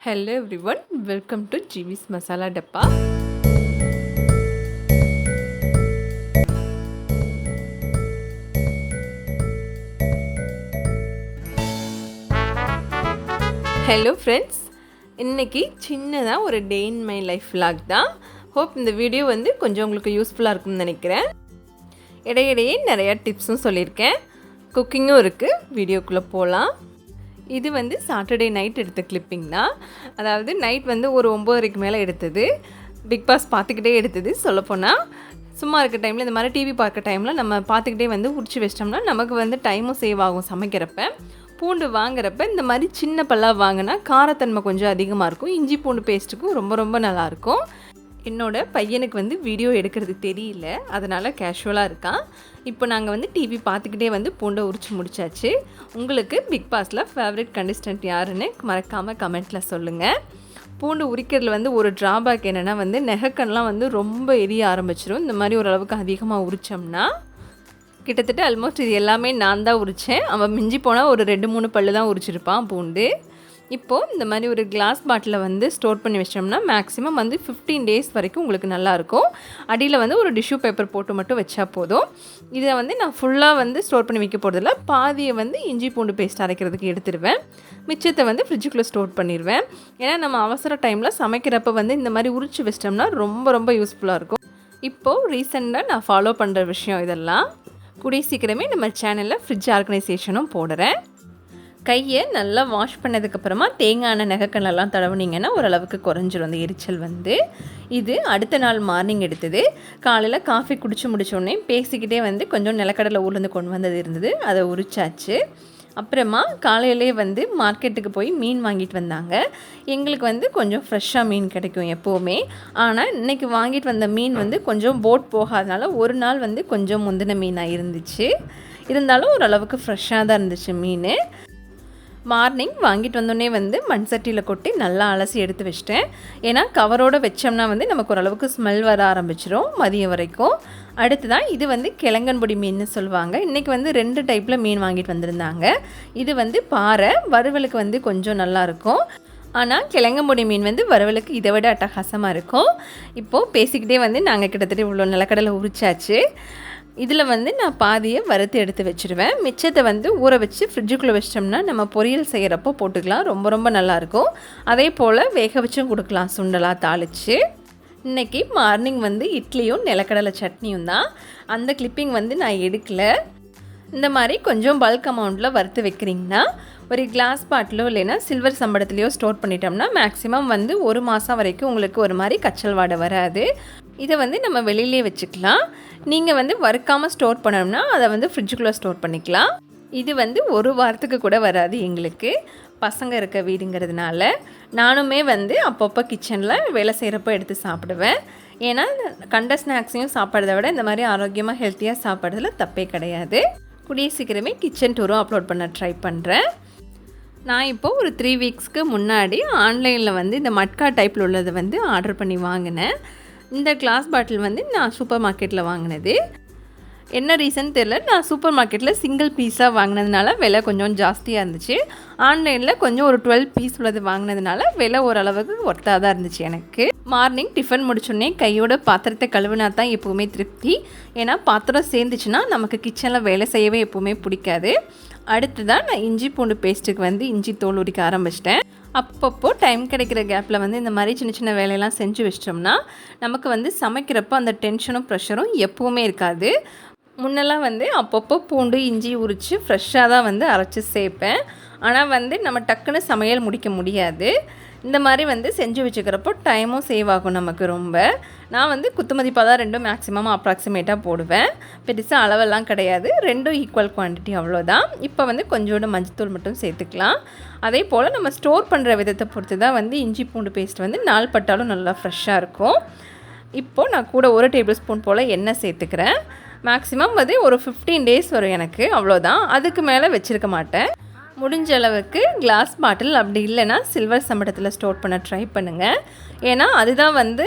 Hello everyone, welcome to GV's Masala Dappa. Hello friends, இன்னைக்கு சின்னதா ஒரு டே இன் மை லைஃப் vlog தான். Hope இந்த வீடியோ கொஞ்சம் உங்களுக்கு யூஸ்ஃபுல்லாக இருக்கும்னு நினைக்கிறேன். இடையிடையே நிறைய டிப்ஸும் சொல்லியிருக்கேன், குக்கிங்கும் இருக்குது. வீடியோக்குள்ளே போகலாம். இது சாட்டர்டே நைட் எடுத்த கிளிப்பிங் தான். அதாவது நைட் ஒரு 9:30க்கு மேலே எடுத்தது. பிக் பாஸ் பார்த்துக்கிட்டே எடுத்தது. சொல்லப்போனால் சும்மா இருக்க டைமில் இந்த மாதிரி டிவி பார்க்குற டைமில் நம்ம பார்த்துக்கிட்டே உரிச்சு வச்சிட்டோம்னா நமக்கு டைமும் சேவ் ஆகும். சமைக்கிறப்ப பூண்டு வாங்குறப்ப இந்த மாதிரி சின்ன பல்லாக வாங்கினா காரத்தன்மை கொஞ்சம் அதிகமாக இருக்கும். இஞ்சி பூண்டு பேஸ்ட்டுக்கும் ரொம்ப ரொம்ப நல்லாயிருக்கும். என்னோட பையனுக்கு வீடியோ எடுக்கிறது தெரியல, அதனால் கேஷுவலாக இருக்கான். இப்போ நாங்கள் டிவி பார்த்துக்கிட்டே பூண்டை உரிச்சு முடிச்சாச்சு. உங்களுக்கு பிக் பாஸில் ஃபேவரட் கண்டஸ்டன்ட் யாருன்னு மறக்காமல் கமெண்ட்டில் சொல்லுங்கள். பூண்டு உரிக்கிறதுல ஒரு ட்ராபேக் என்னென்னா நெகக்கன்லாம் ரொம்ப எரிய ஆரம்பிச்சிடும். இந்த மாதிரி ஓரளவுக்கு அதிகமாக உரித்தோம்னா கிட்டத்தட்ட ஆல்மோஸ்ட் இது எல்லாமே நான் தான் உரித்தேன். அவன் மிஞ்சி போனால் ஒரு 2-3 பல்லு தான் உரிச்சிருப்பான் பூண்டு. இப்போது இந்த மாதிரி ஒரு கிளாஸ் பாட்டிலில் ஸ்டோர் பண்ணி வச்சோம்னா மேக்ஸிமம் 15 டேஸ் வரைக்கும் உங்களுக்கு நல்லாயிருக்கும். அடியில் ஒரு டிஷ்யூ பேப்பர் போட்டு மட்டும் வச்சா போதும். இதை நான் ஃபுல்லாக ஸ்டோர் பண்ணி வைக்க போகிறதில்ல. பாதியை இஞ்சி பூண்டு பேஸ்ட் அரைக்கிறதுக்கு எடுத்துடுவேன். மிச்சத்தை ஃப்ரிட்ஜுக்குள்ளே ஸ்டோர் பண்ணிடுவேன். ஏன்னா நம்ம அவசர டைமில் சமைக்கிறப்ப இந்த மாதிரி உரிச்சு வச்சிட்டோம்னா ரொம்ப ரொம்ப யூஸ்ஃபுல்லாக இருக்கும். இப்போது ரீசெண்டாக நான் ஃபாலோ பண்ணுற விஷயம் இதெல்லாம். கூடிய சீக்கிரமே நம்ம சேனலில் ஃப்ரிட்ஜ் ஆர்கனைசேஷனும் போடுறேன். கையை நல்லா வாஷ் பண்ணதுக்கப்புறமா தேங்காய் எண்ணெய் நெகக்கண்ணெல்லாம் தடவுனீங்கன்னா ஓரளவுக்கு குறைஞ்சிரும் அந்த எரிச்சல். இது அடுத்த நாள் மார்னிங் எடுத்தது. காலையில் காஃபி குடிச்சு முடித்தோடனே பேசிக்கிட்டே கொஞ்சம் நிலக்கடலை ஊர்லேருந்து கொண்டு வந்தது இருந்தது, அதை உரிச்சாச்சு. அப்புறமா காலையிலே மார்க்கெட்டுக்கு போய் மீன் வாங்கிட்டு வந்தாங்க. எங்களுக்கு கொஞ்சம் ஃப்ரெஷ்ஷாக மீன் கிடைக்கும் எப்போவுமே. ஆனால் இன்றைக்கி வாங்கிட்டு வந்த மீன் கொஞ்சம் போட் போகாதனால ஒரு நாள் கொஞ்சம் முந்தின மீனாக இருந்துச்சு. இருந்தாலும் ஓரளவுக்கு ஃப்ரெஷ்ஷாக தான் இருந்துச்சு மீன். மார்னிங் வாங்கிட்டு வந்தோடனே மண் சட்டியில் கொட்டி நல்லா அலசி எடுத்து வச்சிட்டேன். ஏன்னா கவரோடு வச்சோம்னா நமக்கு ஓரளவுக்கு ஸ்மெல் வர ஆரம்பிச்சிடும் மதியம் வரைக்கும். அடுத்து தான் இது கிழங்கன்பொடி மீன்னு சொல்லுவாங்க. இன்றைக்கி 2 டைப்பில் மீன் வாங்கிட்டு வந்திருந்தாங்க. இது பாறை வறுவலுக்கு கொஞ்சம் நல்லாயிருக்கும். ஆனால் கிழங்கம்பொடி மீன் வறுவலுக்கு இதை விட அட்டகாசமாக இருக்கும். இப்போது பேசிக்கிட்டே நாங்கள் கிட்டத்தட்ட இவ்வளோ நிலக்கடலை உரிச்சாச்சு. இதில் நான் பாதியை வறுத்து எடுத்து வச்சுருவேன். மிச்சத்தை ஊற வச்சு ஃப்ரிட்ஜுக்குள்ளே வச்சிட்டோம்னா நம்ம பொரியல் செய்கிறப்போ போட்டுக்கலாம். ரொம்ப ரொம்ப நல்லாயிருக்கும். அதே போல் வேக வச்சும் கொடுக்கலாம், சுண்டலாக தாளித்து. இன்றைக்கி மார்னிங் இட்லியும் நிலக்கடலை சட்னியும் தான். அந்த கிளிப்பிங் நான் எடுக்கலை. இந்த மாதிரி கொஞ்சம் பல்க் அமௌண்ட்டில் வறுத்து வைக்கிறீங்கன்னா ஒரு கிளாஸ் பாட்டிலோ இல்லைன்னா சில்வர் சம்பளத்துலேயோ ஸ்டோர் பண்ணிட்டோம்னா மேக்ஸிமம் 1 மாதம் வரைக்கும் உங்களுக்கு ஒரு மாதிரி கச்சல் வாடை வராது. இதை நம்ம வெளியிலே வச்சுக்கலாம். நீங்கள் வறுக்காமல் ஸ்டோர் பண்ணோம்னா அதை ஃப்ரிட்ஜுக்குள்ளே ஸ்டோர் பண்ணிக்கலாம். இது 1 வாரத்துக்கு கூட வராது. எங்களுக்கு பசங்க இருக்க வீடுங்கிறதுனால நானுமே அப்பப்போ கிச்சனில் வேலை செய்கிறப்போ எடுத்து சாப்பிடுவேன். ஏன்னா கண்ட ஸ்நாக்ஸையும் சாப்பிட்றத விட இந்த மாதிரி ஆரோக்கியமாக ஹெல்த்தியாக சாப்பிட்றதுல தப்பே கிடையாது. கூடிய சீக்கிரமே கிச்சன் டூரும் அப்லோட் பண்ண ட்ரை பண்ணுறேன். நான் இப்போது ஒரு 3 வீக்ஸ்க்கு முன்னாடி ஆன்லைனில் இந்த மட்கா டைப்பில் உள்ளதை ஆர்டர் பண்ணி வாங்கினேன். இந்த கிளாஸ் பாட்டில் நான் சூப்பர் மார்க்கெட்டில் வாங்கினது. என்ன ரீசன் தெரியல, நான் சூப்பர் மார்க்கெட்டில் சிங்கிள் பீஸாக வாங்கினதுனால விலை கொஞ்சம் ஜாஸ்தியாக இருந்துச்சு. ஆன்லைனில் கொஞ்சம் ஒரு 12 பீஸ் உள்ளது வாங்கினதுனால விலை ஓரளவுக்கு ஒர்த்தாக தான் இருந்துச்சு எனக்கு. மார்னிங் டிஃபன் முடிச்சோடனே கையோட பாத்திரத்தை கழுவினா தான் எப்போவுமே திருப்தி. ஏன்னா பாத்திரம் சேர்ந்துச்சுன்னா நமக்கு கிச்சனில் வேலை செய்யவே எப்போவுமே பிடிக்காது. அடுத்து தான் நான் இஞ்சி பூண்டு பேஸ்ட்டுக்கு இஞ்சி தோல் உரிக்க ஆரம்பிச்சிட்டேன். அப்பப்போ டைம் கிடைக்கிற கேப்பில் இந்த மாதிரி சின்ன சின்ன வேலையெல்லாம் செஞ்சு வச்சிட்டோம்னா நமக்கு சமைக்கிறப்போ அந்த டென்ஷனும் ப்ரெஷரும் எப்போவுமே இருக்காது. முன்னெல்லாம் அப்பப்போ பூண்டு இஞ்சி உரித்து ஃப்ரெஷ்ஷாக தான் அரைச்சி சேர்ப்பேன். ஆனால் நம்ம டக்குன்னு சமையல் முடிக்க முடியாது. இந்த மாதிரி செஞ்சு வச்சுக்கிறப்போ டைமும் சேவ் ஆகும் நமக்கு ரொம்ப. நான் குத்து மதிப்பாக தான் 2 மேக்ஸிமம் அப்ராக்சிமேட்டாக போடுவேன். பெருசாக அளவெல்லாம் கிடையாது, 2 ஈக்குவல் குவான்டிட்டி அவ்வளோதான். இப்போ கொஞ்சோண்டு மஞ்சத்தூள் மட்டும் சேர்த்துக்கலாம். அதே போல் நம்ம ஸ்டோர் பண்ணுற விதத்தை பொறுத்து தான் இஞ்சி பூண்டு பேஸ்ட் நாள் பட்டாலும் நல்லா ஃப்ரெஷ்ஷாக இருக்கும். இப்போது நான் கூட 1 டேபிள் ஸ்பூன் போல் எண்ணெய் சேர்த்துக்கிறேன். மேக்ஸிமம் ஒரு 15 டேஸ் வரும் எனக்கு, அவ்வளோதான். அதுக்கு மேலே வச்சுருக்க மாட்டேன். முடிஞ்ச அளவுக்கு கிளாஸ் பாட்டில் அப்படி இல்லைன்னா சில்வர் சம்பளத்தில் ஸ்டோர் பண்ண ட்ரை பண்ணுங்கள். ஏன்னா அதுதான்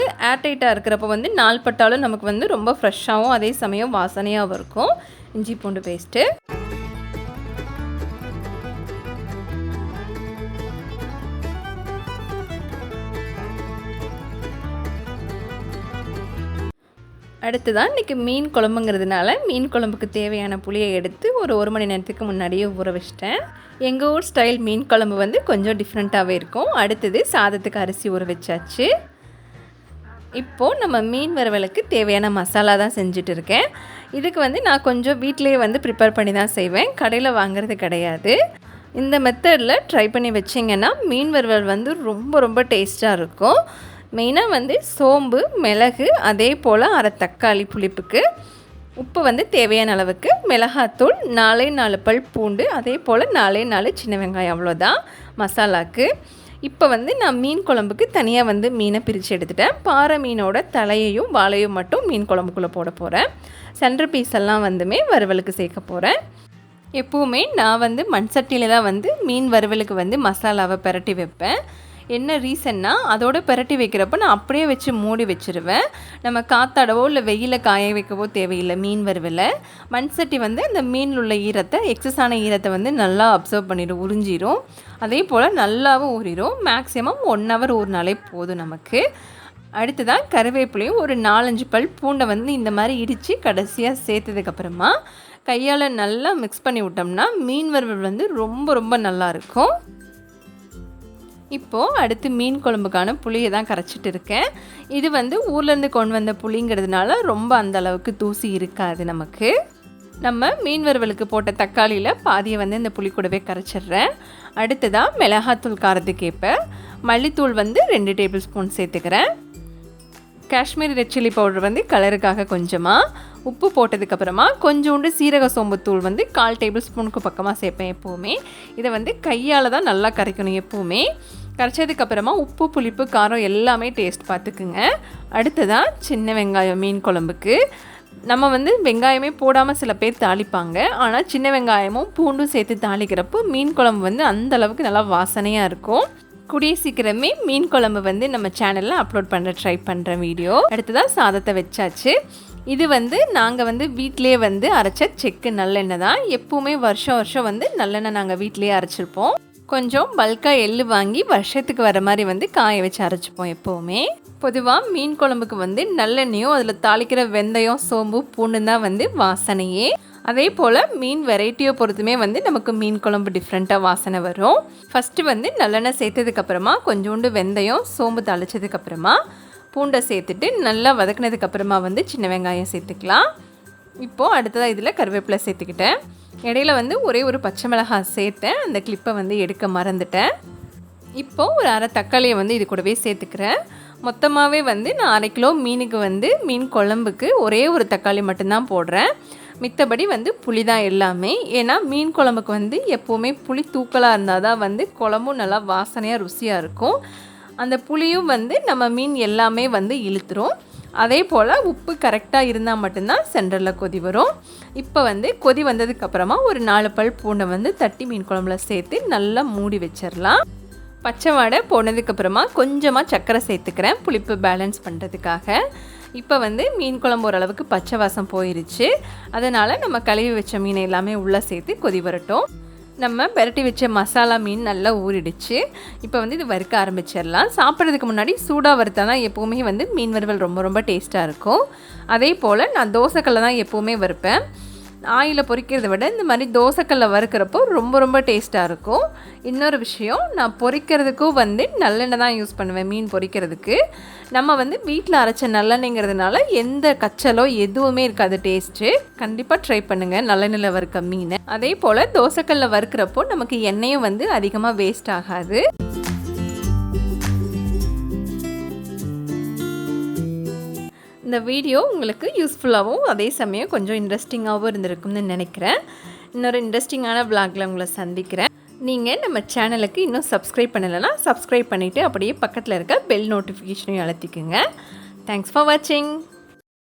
ஏர்டைட்டாக இருக்கிறப்போ நாள் பட்டாலும் நமக்கு ரொம்ப ஃப்ரெஷ்ஷாகவும் அதே சமயம் வாசனையாகவும் இருக்கும் இஞ்சி பூண்டு பேஸ்ட்டு. அடுத்ததான் இன்றைக்கி மீன் குழம்புங்கிறதுனால மீன் குழம்புக்கு தேவையான புளியை எடுத்து ஒரு மணி நேரத்துக்கு முன்னாடியே ஊற வச்சிட்டேன். எங்கள் ஊர் ஸ்டைல் மீன் குழம்பு வந்து கொஞ்சம் டிஃப்ரெண்ட்டாகவே இருக்கும். அடுத்தது சாதத்துக்கு அரிசி ஊற வச்சாச்சு. இப்போது நம்ம மீன் வறுவலுக்கு தேவையான மசாலா தான் செஞ்சுட்டு இருக்கேன். இதுக்கு வந்து நான் கொஞ்சம் வீட்டிலேயே வந்து ப்ரிப்பேர் பண்ணி தான் செய்வேன், கடையில் வாங்குறது கிடையாது. இந்த மெத்தடில் ட்ரை பண்ணி வச்சிங்கன்னா மீன் வறுவல் வந்து ரொம்ப டேஸ்ட்டாக இருக்கும். மெயினாக வந்து சோம்பு, மிளகு, அதே போல் அரை தக்காளி புளிப்புக்கு, உப்பு வந்து தேவையான அளவுக்கு, மிளகாத்தூள், 4 பல் பூண்டு, அதே போல் 4 சின்ன வெங்காயம், அவ்வளோதான் மசாலாவுக்கு. இப்போ வந்து நான் மீன் குழம்புக்கு தனியாக வந்து மீனை பிரித்து எடுத்துட்டேன். பாறை மீனோட தலையையும் வாழையும் மட்டும் மீன் குழம்புக்குள்ளே போட போகிறேன். சென்டர் பீஸ் எல்லாம் வந்துமே வறுவலுக்கு சேர்க்க போகிறேன். எப்போவுமே நான் வந்து மண் சட்டியில் தான் வந்து மீன் வறுவலுக்கு வந்து மசாலாவை பிரட்டி வைப்பேன். என்ன ரீசன்னா, அதோடு பிரட்டி வைக்கிறப்ப நான் அப்படியே வச்சு மூடி வச்சுருவேன். நம்ம காத்தாடவோ இல்லை வெயிலில் காய வைக்கவோ தேவையில்லை. மீன் வறுவலை மண் சட்டி வந்து அந்த மீனில் உள்ள ஈரத்தை, எக்ஸஸான ஈரத்தை வந்து நல்லா அப்சர்வ் பண்ணிடும், உறிஞ்சிடும். அதே போல் நல்லாவும் ஊறிடும். மேக்ஸிமம் 1 ஹவர் ஊறினாலே போதும் நமக்கு. அடுத்ததான் கருவேப்பிலையும் ஒரு 4-5 பல் பூண்டை வந்து இந்த மாதிரி இடித்து கடைசியாக சேர்த்ததுக்கப்புறமா கையால் நல்லா மிக்ஸ் பண்ணி விட்டோம்னா மீன் வறுவல் வந்து ரொம்ப நல்லாயிருக்கும். இப்போது அடுத்து மீன் குழம்புக்கான புளியை தான் கரைச்சிட்டு இருக்கேன். இது வந்து ஊர்லேருந்து கொண்டு வந்த புளிங்கிறதுனால ரொம்ப அந்தளவுக்கு தூசி இருக்காது நமக்கு. நம்ம மீன் வறுவலுக்கு போட்ட தக்காளியில் பாதியை வந்து இந்த புளி கூடவே கரைச்சிட்றேன். அடுத்ததாக மிளகாத்தூள் காரத்துக்கு ஏற்ப, மல்லித்தூள் வந்து 2 டேபிள் ஸ்பூன் சேர்த்துக்கிறேன். காஷ்மீரி ரெட் சில்லி பவுடர் வந்து கலருக்காக கொஞ்சமாக, உப்பு போட்டதுக்கப்புறமா கொஞ்சோண்டு சீரக சோம்புத்தூள் வந்து 1/4 டேபிள் ஸ்பூனுக்கு பக்கமாக சேர்ப்பேன் எப்போவுமே. இதை வந்து கையால் தான் நல்லா கரைக்கணும் எப்போவுமே. கரைச்சதுக்கப்புறமா உப்பு, புளிப்பு, காரம் எல்லாமே டேஸ்ட் பார்த்துக்குங்க. அடுத்ததாக சின்ன வெங்காயம் மீன் குழம்புக்கு. நம்ம வந்து வெங்காயமே போடாமல் சில பேர் தாளிப்பாங்க. ஆனால் சின்ன வெங்காயமும் பூண்டும் சேர்த்து தாளிக்கிறப்போ மீன் குழம்பு வந்து அந்தளவுக்கு நல்லா வாசனையாக இருக்கும். கூடிய சீக்கிரமே மீன் குழம்பு வந்து நம்ம சேனலில் அப்லோட் பண்ண ட்ரை பண்ணுறேன் வீடியோ. அடுத்ததாக சாதத்தை வச்சாச்சு. இது வந்து நாங்கள் வந்து வீட்டிலே வந்து அரைச்ச செக்கு நல்லெண்ணெய் தான். எப்போவுமே வருஷம் வந்து நல்லெண்ணெய் நாங்கள் வீட்டிலே அரைச்சிருப்போம். கொஞ்சம் பல்காக எள்ளு வாங்கி வருஷத்துக்கு வர மாதிரி வந்து காய வச்சு அரைச்சிப்போம் எப்போவுமே. பொதுவாக மீன் குழம்புக்கு வந்து நல்லெண்ணெயும் அதில் தாளிக்கிற வெந்தயம், சோம்பு, பூண்டு தான் வந்து வாசனையே. அதே போல் மீன் வெரைட்டியை பொறுத்துமே வந்து நமக்கு மீன் குழம்பு டிஃப்ரெண்ட்டாக வாசனை வரும். ஃபஸ்ட்டு வந்து நல்லெண்ணெய் சேர்த்ததுக்கப்புறமா கொஞ்சோண்டு வெந்தயம், சோம்பு தாளித்ததுக்கப்புறமா பூண்டை சேர்த்துட்டு நல்லா வதக்கினதுக்கப்புறமா வந்து சின்ன வெங்காயம் சேர்த்துக்கலாம். இப்போது அடுத்ததாக இதில் கருவேப்பிலை சேர்த்துக்கிட்டேன். இடையில வந்து ஒரே ஒரு பச்சை மிளகாய் சேர்த்தேன். அந்த கிளிப்பை வந்து எடுக்க மறந்துட்டேன். இப்போது ஒரு அரை தக்காளியை வந்து இது கூடவே சேர்த்துக்கிறேன். மொத்தமாகவே வந்து நான் 1/2 கிலோ மீனுக்கு வந்து மீன் குழம்புக்கு ஒரே ஒரு தக்காளி மட்டும்தான் போடுறேன். மித்தபடி வந்து புளி தான் எல்லாமே. ஏன்னா மீன் குழம்புக்கு வந்து எப்போவுமே புளி தூக்கலாக இருந்தால் தான் வந்து குழம்பும் நல்லா வாசனையாக ருசியாக இருக்கும். அந்த புளியும் வந்து நம்ம மீன் எல்லாமே வந்து இழுத்துரும். அதே போல் உப்பு கரெக்டாக இருந்தால் மட்டும்தான் சென்டரில் கொதி வரும். இப்போ வந்து கொதி வந்ததுக்கப்புறமா ஒரு 4 பல் பூண்டை வந்து தட்டி மீன் குழம்புல சேர்த்து நல்லா மூடி வச்சிடலாம். பச்சை வாடை போனதுக்கப்புறமா கொஞ்சமாக சர்க்கரை சேர்த்துக்கிறேன் புளிப்பு பேலன்ஸ் பண்ணுறதுக்காக. இப்போ வந்து மீன் குழம்பு ஓரளவுக்கு பச்சை வாசம் போயிடுச்சு. அதனால் நம்ம கழுவி வச்ச மீனை எல்லாமே உள்ளே சேர்த்து கொதி வரட்டும். நம்ம பெரட்டி வச்ச மசாலா மீன் நல்லா ஊறிடுச்சு. இப்போ வந்து இது வறுக்க ஆரம்பிச்சிடலாம். சாப்பிட்றதுக்கு முன்னாடி சூடாக வறுத்தா தான் எப்போவுமே வந்து மீன் வறுவல் ரொம்ப டேஸ்ட்டாக இருக்கும். அதே போல் நான் தோசைக்கல்ல தான் எப்போவுமே வறுப்பேன். ஆயில பொரிக்கிறத விட இந்த மாதிரி தோசைக்கல்ல வறுக்கிறப்போ ரொம்ப டேஸ்ட்டாக இருக்கும். இன்னொரு விஷயம், நான் பொரிக்கிறதுக்கும் வந்து நல்லெண்ணெய் தான் யூஸ் பண்ணுவேன் மீன் பொரிக்கிறதுக்கு. நம்ம வந்து வீட்டில் அரைச்ச நல்லெண்ணெய்ங்கிறதுனால எந்த கச்சலோ எதுவுமே இருக்காது டேஸ்ட்டு. கண்டிப்பாக ட்ரை பண்ணுங்கள் நல்லெண்ணெயில் வறுக்க மீன். அதே போல் தோசைக்கல்ல வறுக்கிறப்போ நமக்கு எண்ணெயும் வந்து அதிகமாக வேஸ்ட் ஆகாது. இந்த வீடியோ உங்களுக்கு யூஸ்ஃபுல்லாகவும் அதே சமயம் கொஞ்சம் இன்ட்ரெஸ்டிங்காகவும் இருந்திருக்கும்னு நினைக்கிறேன். இன்னொரு இன்ட்ரெஸ்டிங்கான விளாகில் உங்களை சந்திக்கிறேன். நீங்கள் நம்ம சேனலுக்கு இன்னும் சப்ஸ்கிரைப் பண்ணலைன்னா சப்ஸ்கிரைப் பண்ணிவிட்டு அப்படியே பக்கத்தில் இருக்க பெல் நோட்டிஃபிகேஷனையும் அழுத்திக்குங்க. தேங்க்ஸ் ஃபார் வாட்சிங்.